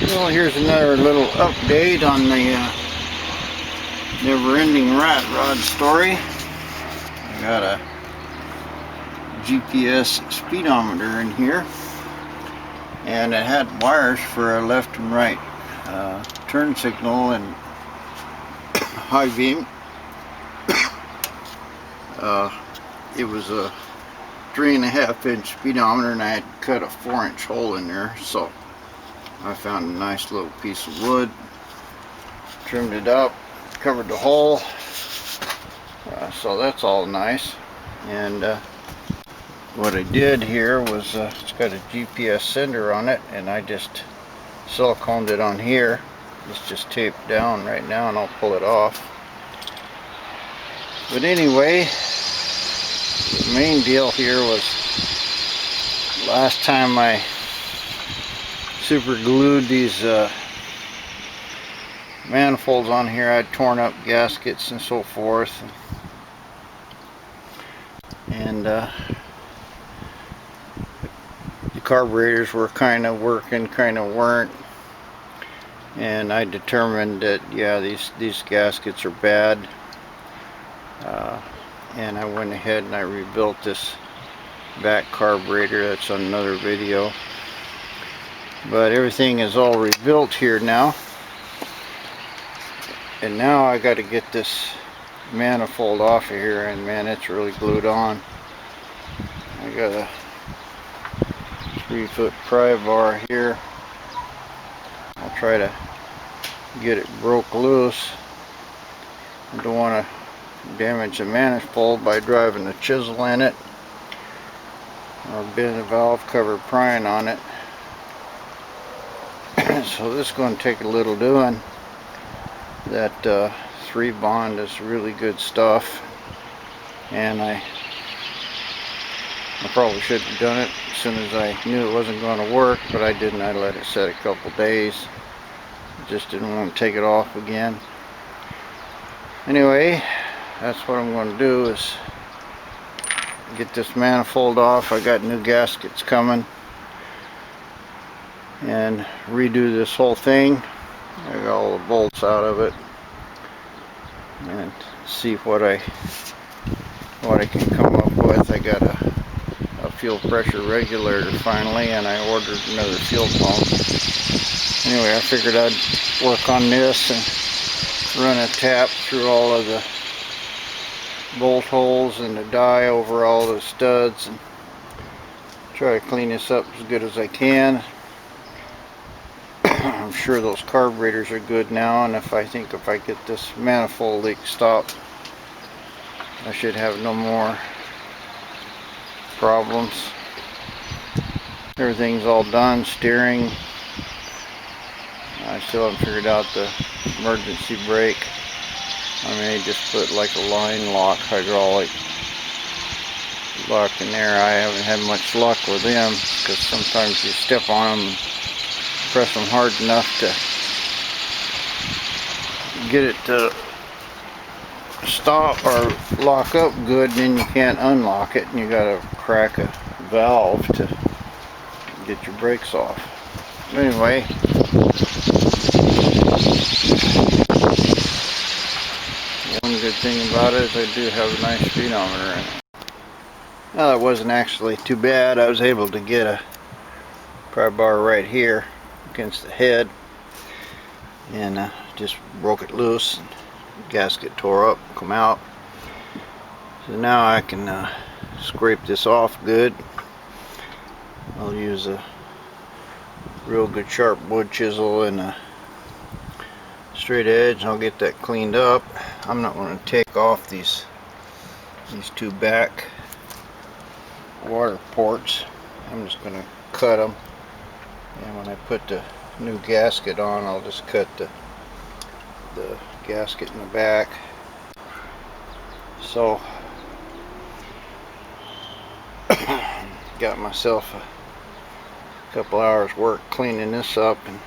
Well, here's another little update on the never-ending rat rod story. I got a GPS speedometer in here, and it had wires for a left and right turn signal and high beam. It was a 3.5-inch speedometer, and I had cut a 4-inch hole in there, so I found a nice little piece of wood, trimmed it up, covered the hole, so that's all nice. And what I did here was it's got a GPS sender on it, and I just siliconed it on here. It's just taped down right now, and I'll pull it off. But anyway, the main deal here was last time I super glued these manifolds on here, I'd torn up gaskets and so forth, and the carburetors were kind of working, kind of weren't, and I determined that yeah, these gaskets are bad, and I went ahead and I rebuilt this back carburetor. That's on another video. But everything is all rebuilt here now, and now I got to get this manifold off of here, and man, it's really glued on. I got a 3-foot pry bar here. I'll try to get it broke loose. I don't want to damage the manifold by driving a chisel in it or bend the valve cover prying on it. So this is going to take a little doing. That 3-bond is really good stuff, and I probably should have done it as soon as I knew it wasn't going to work, but I didn't. I let it set a couple days. Just didn't want to take it off again. Anyway, that's what I'm going to do, is get this manifold off. I got new gaskets coming, and redo this whole thing. I got all the bolts out of it, and see what I can come up with. I got a fuel pressure regulator finally, and I ordered another fuel pump. Anyway, I figured I'd work on this and run a tap through all of the bolt holes and the die over all the studs, and try to clean this up as good as I can. I'm sure those carburetors are good now, and if I get this manifold leak stopped, I should have no more problems. Everything's all done. Steering, I still haven't figured out the emergency brake. I may just put like a line lock, hydraulic lock in there. I haven't had much luck with them, because sometimes you step on them, press them hard enough to get it to stop or lock up good, and then you can't unlock it, and you gotta crack a valve to get your brakes off. Anyway, one good thing about it is I do have a nice speedometer in it. Now, that wasn't actually too bad. I was able to get a pry bar right here against the head, and just broke it loose, and the gasket tore up, come out. So now I can scrape this off good. I'll use a real good sharp wood chisel and a straight edge, and I'll get that cleaned up. I'm not going to take off these two back water ports. I'm just going to cut them, and when I put the new gasket on, I'll just cut the gasket in the back. So got myself a couple hours work cleaning this up and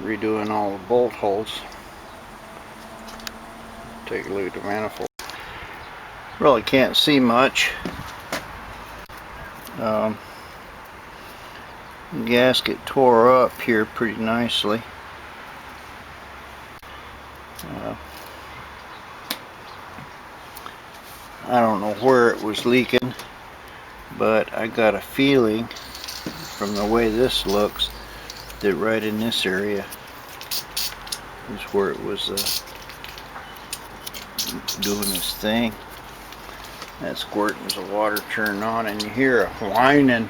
redoing all the bolt holes. Take a look at the manifold. Really can't see much. The gasket tore up here pretty nicely. I don't know where it was leaking, but I got a feeling from the way this looks that right in this area is where it was doing this thing. That squirting as the water turned on, and you hear a whining.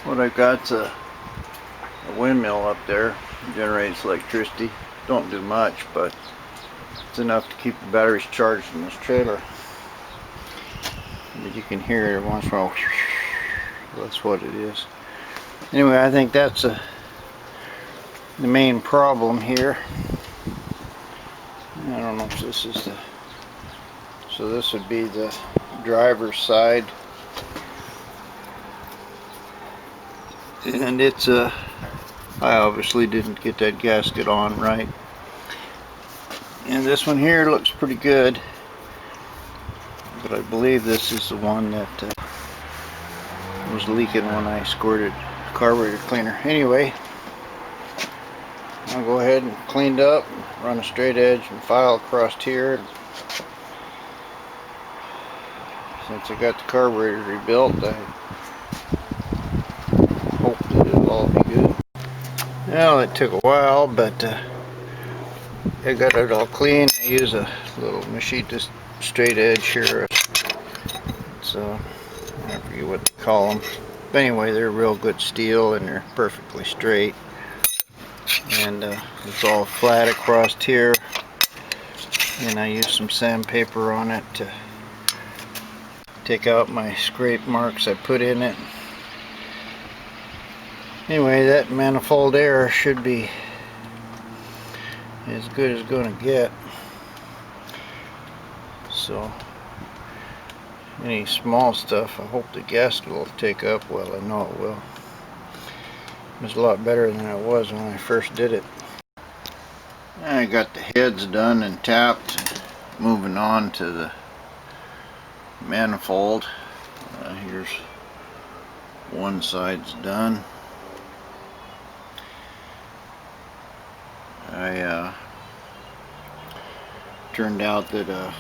What I got's a windmill up there. It generates electricity. Don't do much, but it's enough to keep the batteries charged in this trailer. But you can hear it once in a while. That's what it is. Anyway, I think that's the main problem here. I don't know if this is the... So this would be the driver's side. And it's I obviously didn't get that gasket on right. And this one here looks pretty good. But I believe this is the one that was leaking when I squirted carburetor cleaner. Anyway, I'll go ahead and cleaned up, run a straight edge and file across here. Since I got the carburetor rebuilt, I hope that it'll all be good. Well, it took a while, but I got it all clean. I use a little machine, just straight edge here. It's I forget what they call them. But anyway, they're real good steel and they're perfectly straight. And it's all flat across here. And I use some sandpaper on it to take out my scrape marks I put in it. Anyway, that manifold air should be as good as going to get. So any small stuff, I hope the gasket will take up. Well, I know it will. It's a lot better than it was when I first did it. I got the heads done and tapped. Moving on to the manifold. Here's one side's done. Turned out that a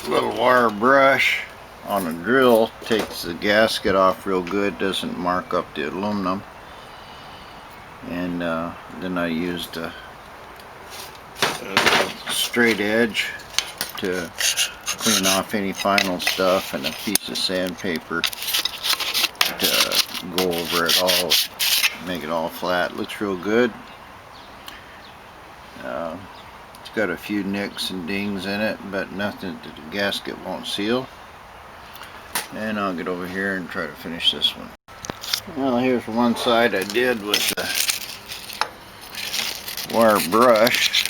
little wire brush on a drill takes the gasket off real good, doesn't mark up the aluminum. And then I used a straight edge to clean off any final stuff, and a piece of sandpaper to go over it all, make it all flat. Looks real good. It's got a few nicks and dings in it, but nothing that the gasket won't seal. And I'll get over here and try to finish this one. Well, here's one side I did with the wire brush.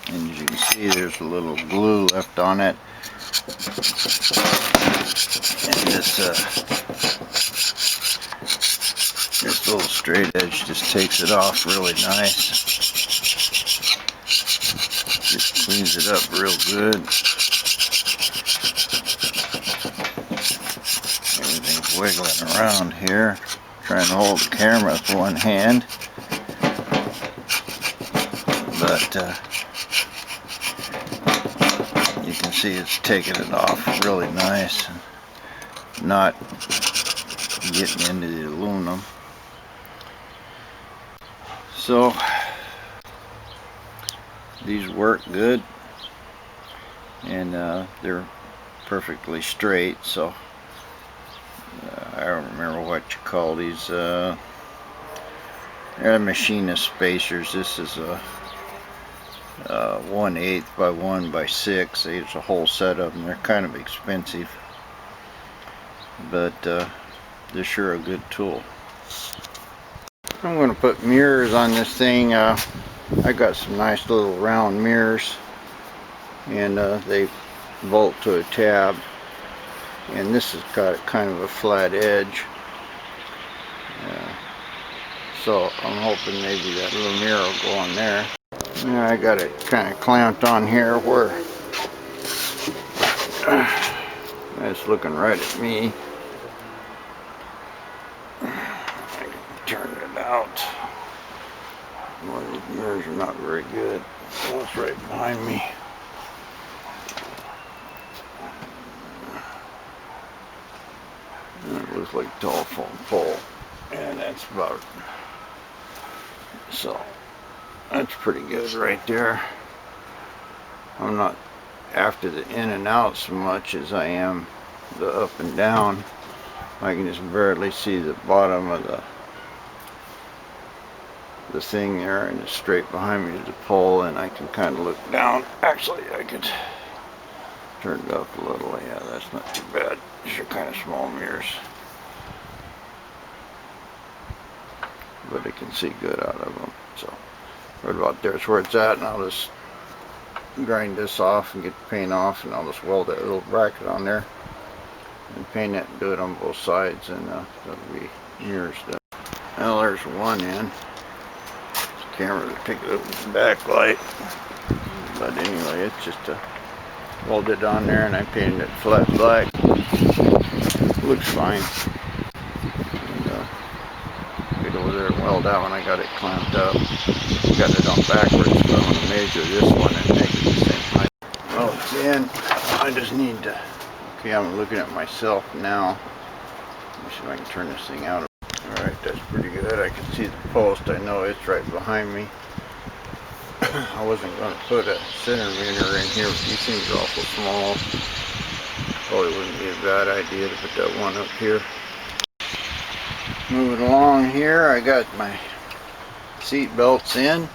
And as you can see, there's a little glue left on it. And this little straight edge just takes it off really nice. Just cleans it up real good. Everything's wiggling around here. Trying to hold the camera with one hand. But you can see it's taking it off really nice. Not getting into the aluminum. So these work good, and they're perfectly straight. So I don't remember what you call these. They're machinist spacers. This is a 1/8 by 1 by 6. There's a whole set of them. They're kind of expensive, but they're sure a good tool. I'm going to put mirrors on this thing. I got some nice little round mirrors, and they bolt to a tab, and this has got kind of a flat edge. So I'm hoping maybe that little mirror will go on there. Now I got it kind of clamped on here where it's looking right at me. I can turn Well, these mirrors are not very good. Oh, it's right behind me. And it looks like a telephone pole. And that's about, so that's pretty good right there. I'm not after the in and out so much as I am the up and down. I can just barely see the bottom of the thing there, and it's straight behind me to the pole, and I can kind of look down. Actually, I could turn it up a little. Yeah, that's not too bad. These are kind of small mirrors, but I can see good out of them. So right about there's where it's at, and I'll just grind this off and get the paint off, and I'll just weld that little bracket on there and paint it and do it on both sides, and that'll be mirrors done. Well, there's one in. Camera to pick it up with the backlight, but anyway, it's just welded on there, and I painted it flat black. Looks fine. And, get over there and weld that one. I got it clamped up. Got it on backwards, but I'm going to measure this one and make it the same height. Well, it's in. I just need to. Okay, I'm looking at myself now. Let me see if I can turn this thing out. Alright, that's pretty good. I can see the post. I know it's right behind me. I wasn't going to put a centimeter in here. These things are awful small. Probably wouldn't be a bad idea to put that one up here. Moving along here, I got my seat belts in.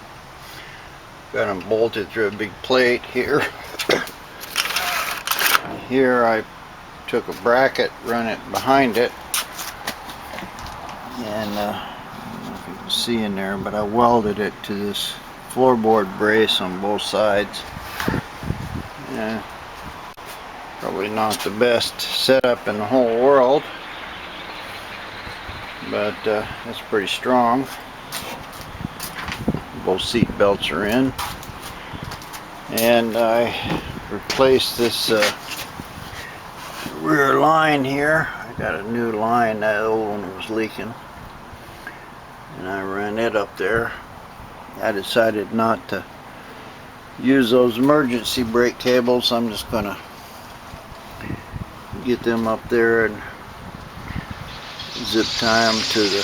Got them bolted through a big plate here. Here I took a bracket, run it behind it. And I don't know if you can see in there, but I welded it to this floorboard brace on both sides. Yeah, probably not the best setup in the whole world, but it's pretty strong. Both seat belts are in, and I replaced this rear line here. I got a new line. That old one was leaking, and I ran it up there. I decided not to use those emergency brake cables. I'm just gonna get them up there and zip tie them to the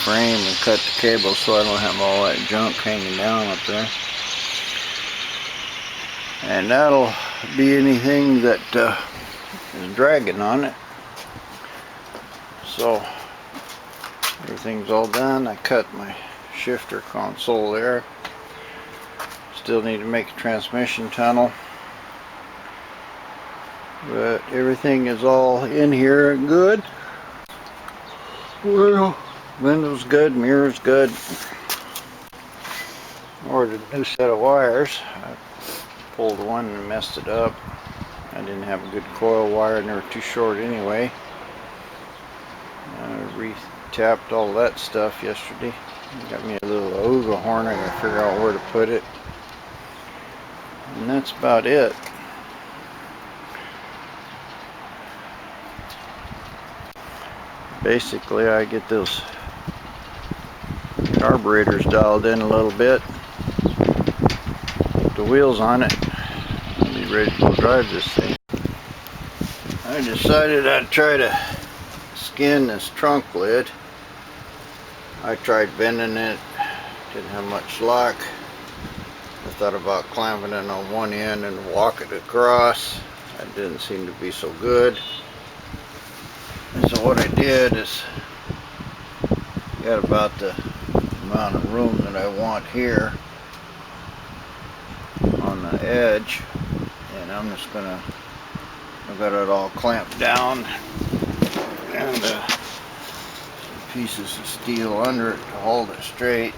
frame and cut the cable so I don't have all that junk hanging down up there. And that'll be anything that is dragging on it. So everything's all done. I cut my shifter console there. Still need to make a transmission tunnel, but everything is all in here and good. Well, window's good, mirror's good. Ordered a new set of wires. I pulled one and messed it up. I didn't have a good coil wire, and they were too short anyway. I re-tapped all that stuff yesterday. Got me a little Ooga horn. I gotta figure out where to put it. And that's about it. Basically, I get those carburetors dialed in a little bit. Put the wheels on it. I'll be ready to go drive this thing. I decided I'd try to skin this trunk lid. I tried bending it, didn't have much luck. I thought about clamping it on one end and walking it across. That didn't seem to be so good. And so what I did is got about the amount of room that I want here on the edge, and I'm just gonna, I've got it all clamped down, and some pieces of steel under it to hold it straight.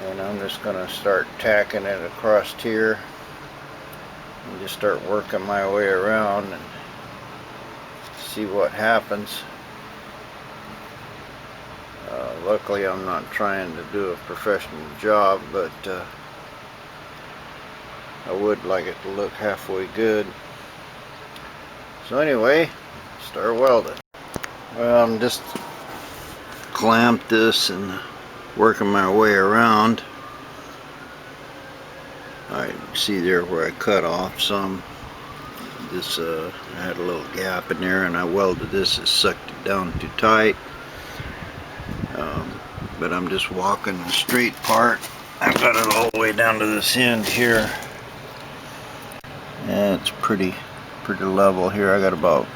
And I'm just gonna start tacking it across here and just start working my way around and see what happens. Luckily I'm not trying to do a professional job, but I would like it to look halfway good. So anyway, start welding. Well, I'm just clamped this and working my way around. I see there where I cut off some. This I had a little gap in there, and I welded this. It sucked it down too tight. But I'm just walking the straight part. I've got it all the way down to this end here, and it's pretty level here. I got about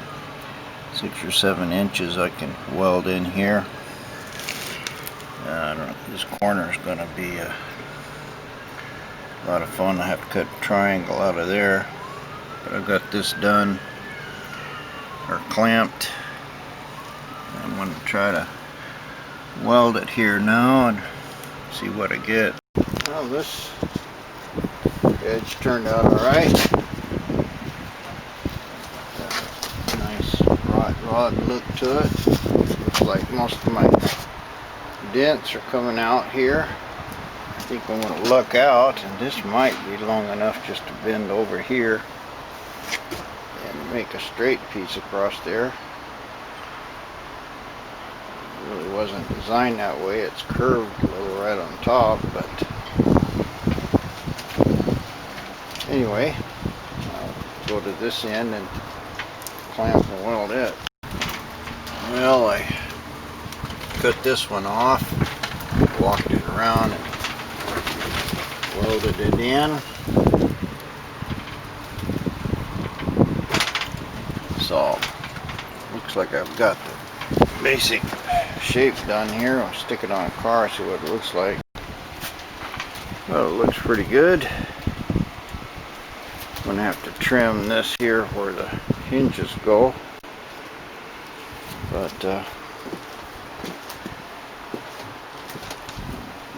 6 or 7 inches I can weld in here. I don't know, this corner is going to be a lot of fun. I have to cut a triangle out of there, but I've got this done, or clamped. I'm going to try to weld it here now and see what I get. Well, this edge turned out alright. Nice rod look to it. Looks like most of my dents are coming out here. I think I'm going to luck out, and this might be long enough just to bend over here and make a straight piece across there. It really wasn't designed that way. It's curved a little right on top, but anyway, I'll go to this end and clamp and weld it. Well, I cut this one off, walked it around and welded it in. So, looks like I've got the basic shape done here. I'll stick it on a car, see what it looks like. Well, it looks pretty good. I'm going to have to trim this here where the hinges go. But,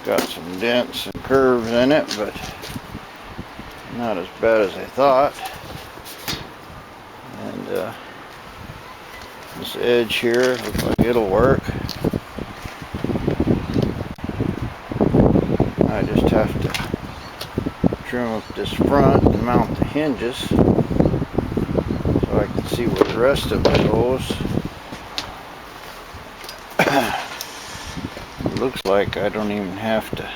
got some dents and curves in it, but not as bad as I thought. And this edge here looks like it'll work. I just have to trim up this front and mount the hinges so I can see where the rest of it goes. Looks like I don't even have to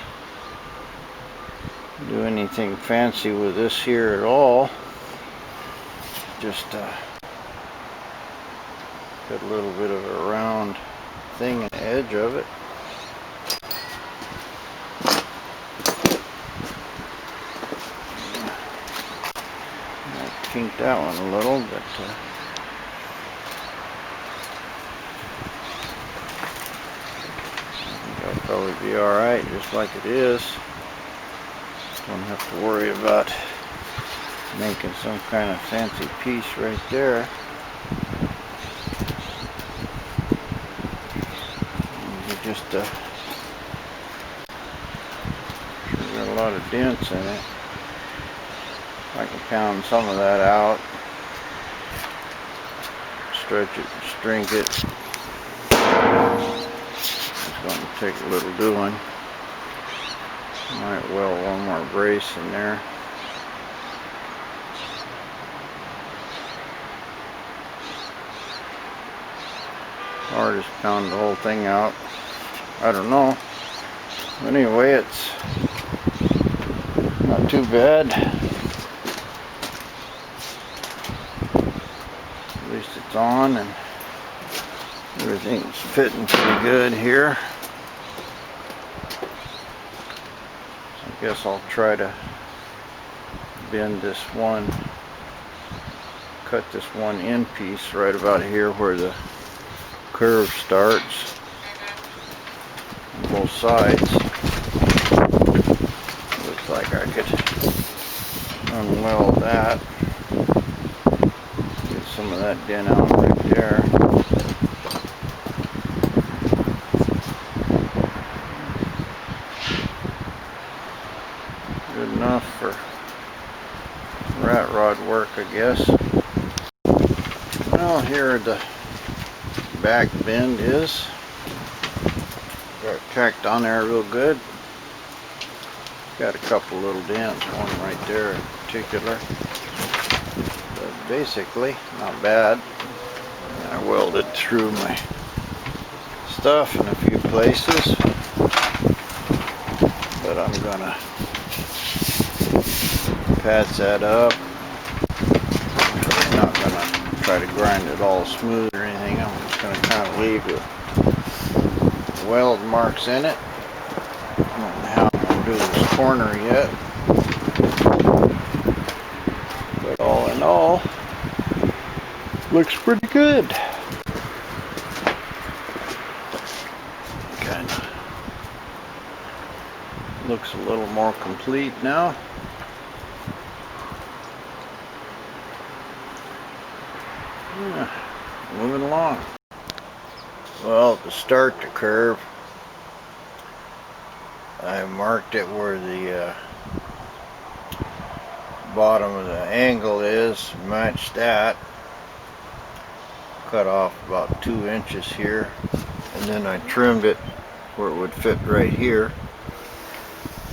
do anything fancy with this here at all. Just got a little bit of a round thing in the edge of it. I kinked that one a little, but that'll probably be alright just like it is. Don't have to worry about making some kind of fancy piece right there. Just sure got a lot of dents in it. I can pound some of that out, stretch it, shrink it. It's going to take a little doing. Might weld one more brace in there. Or just pound the whole thing out. I don't know. But anyway, it's not too bad. At least it's on and everything's fitting pretty good here. So I guess I'll try to bend this one, cut this one end piece right about here where the curve starts on both sides. Looks like I could unweld that, get some of that dent out right there. Good enough for rat rod work, I guess. Well, here the back bend is. Got it tacked on there real good. Got a couple little dents, one right there in particular. But basically, not bad. I welded through my stuff in a few places, but I'm gonna patch that up. I'm not gonna try to grind it all smooth or anything. I'm just gonna kind of leave the weld marks in it. I don't know how I'm gonna do this corner yet, but all in all, looks pretty good. Kind of looks a little more complete now. Yeah, moving along. Well, to start the curve, I marked it where the bottom of the angle is, matched that. Cut off about 2 inches here, and then I trimmed it where it would fit right here.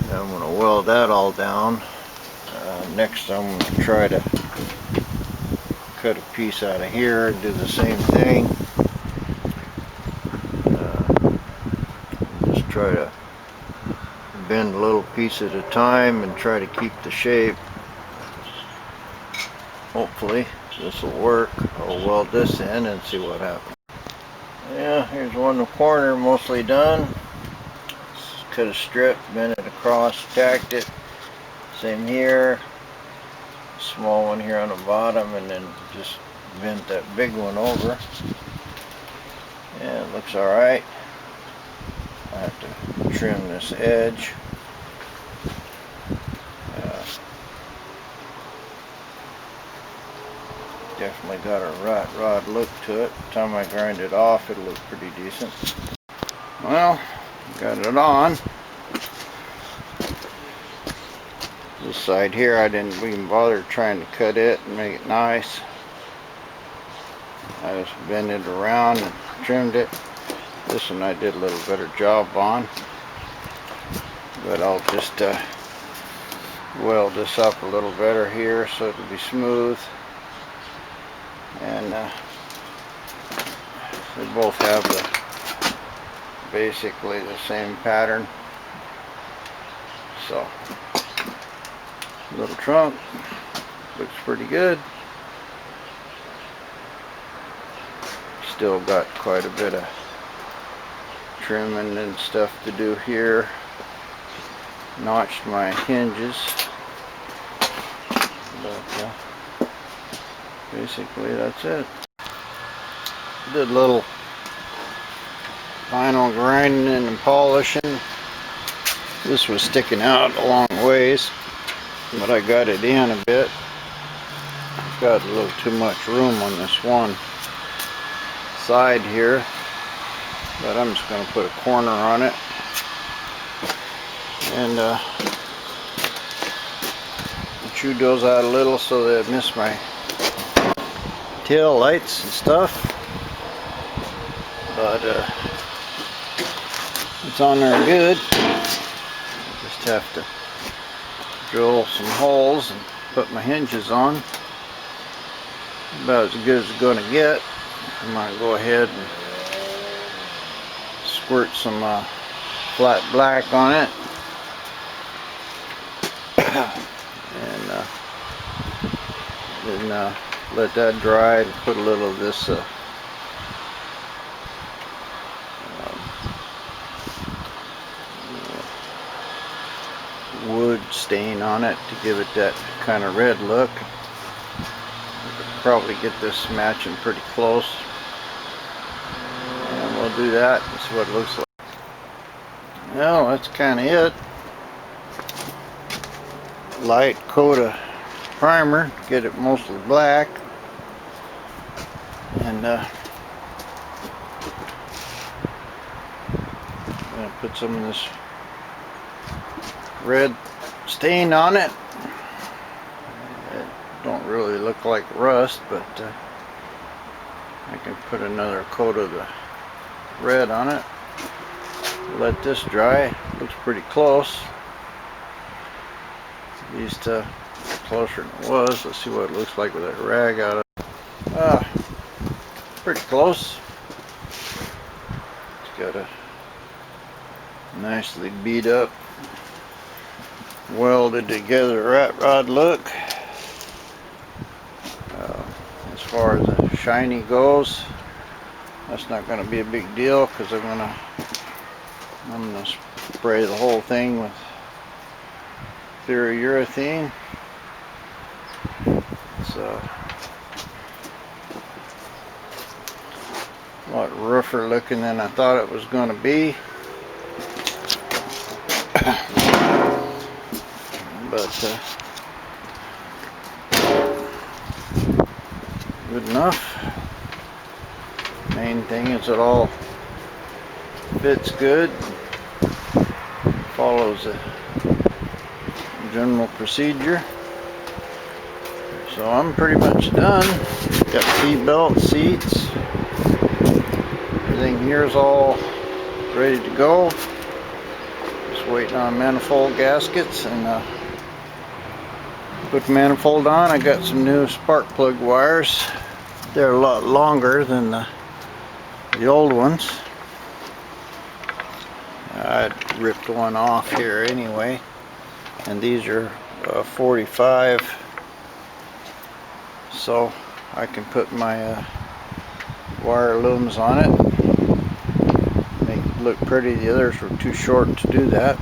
And I'm going to weld that all down. Next I'm going to try to cut a piece out of here and do the same thing. Just try to bend a little piece at a time and try to keep the shape. Hopefully this will work. I'll weld this in and see what happens. Yeah, here's one in the corner, mostly done. Just cut a strip, bend it across, tacked it. Same here. Small one here on the bottom, and then just bent that big one over. Yeah, it looks alright. I have to trim this edge. Definitely got a rat rod look to it. By the time I grind it off, it'll look pretty decent. Well, got it on. This side here, I didn't even bother trying to cut it and make it nice. I just bent it around and trimmed it. This one I did a little better job on. But I'll just weld this up a little better here so it'll be smooth. And they both have basically the same pattern. So, little trunk looks pretty good. Still got quite a bit of trimming and stuff to do here. Notched my hinges, but basically that's it. Did a little final grinding and polishing. This was sticking out a long ways, but I got it in a bit. Got a little too much room on this one side here, but I'm just going to put a corner on it and chew those out a little so that I miss my tail lights and stuff. But it's on there good. I just have to drill some holes and put my hinges on. About as good as it's going to get. I might go ahead and squirt some flat black on it. And then let that dry and put a little of this wood stain on it to give it that kind of red look. Probably get this matching pretty close, and we'll do that and see what it looks like. Well, that's kind of it. Light coat of primer, get it mostly black, and I'm gonna put some of this red stain on it. Don't really look like rust, but I can put another coat of the red on it. Let this dry. Looks pretty close. At least closer than it was. Let's see what it looks like with that rag out of it. Pretty close. It's got a nicely beat up, welded together rat rod look. As far as the shiny goes, that's not going to be a big deal because I'm gonna spray the whole thing with clear urethane. It's a lot rougher looking than I thought it was going to be, but good enough. Main thing is it all fits good, follows the general procedure. So I'm pretty much done. Got seat belt, seats, everything here's all ready to go. Just waiting on manifold gaskets and put the manifold on. I got some new spark plug wires. They're a lot longer than the old ones. I ripped one off here anyway, and these are 45, so I can put my wire looms on it, make it look pretty. The others were too short to do that.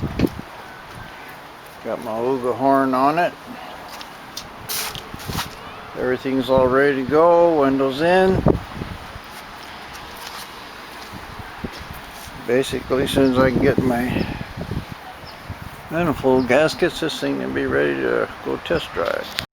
Got my Ooga horn on it. Everything's all ready to go. Windows in. Basically, as soon as I can get my manifold gaskets, this thing will be ready to go test drive.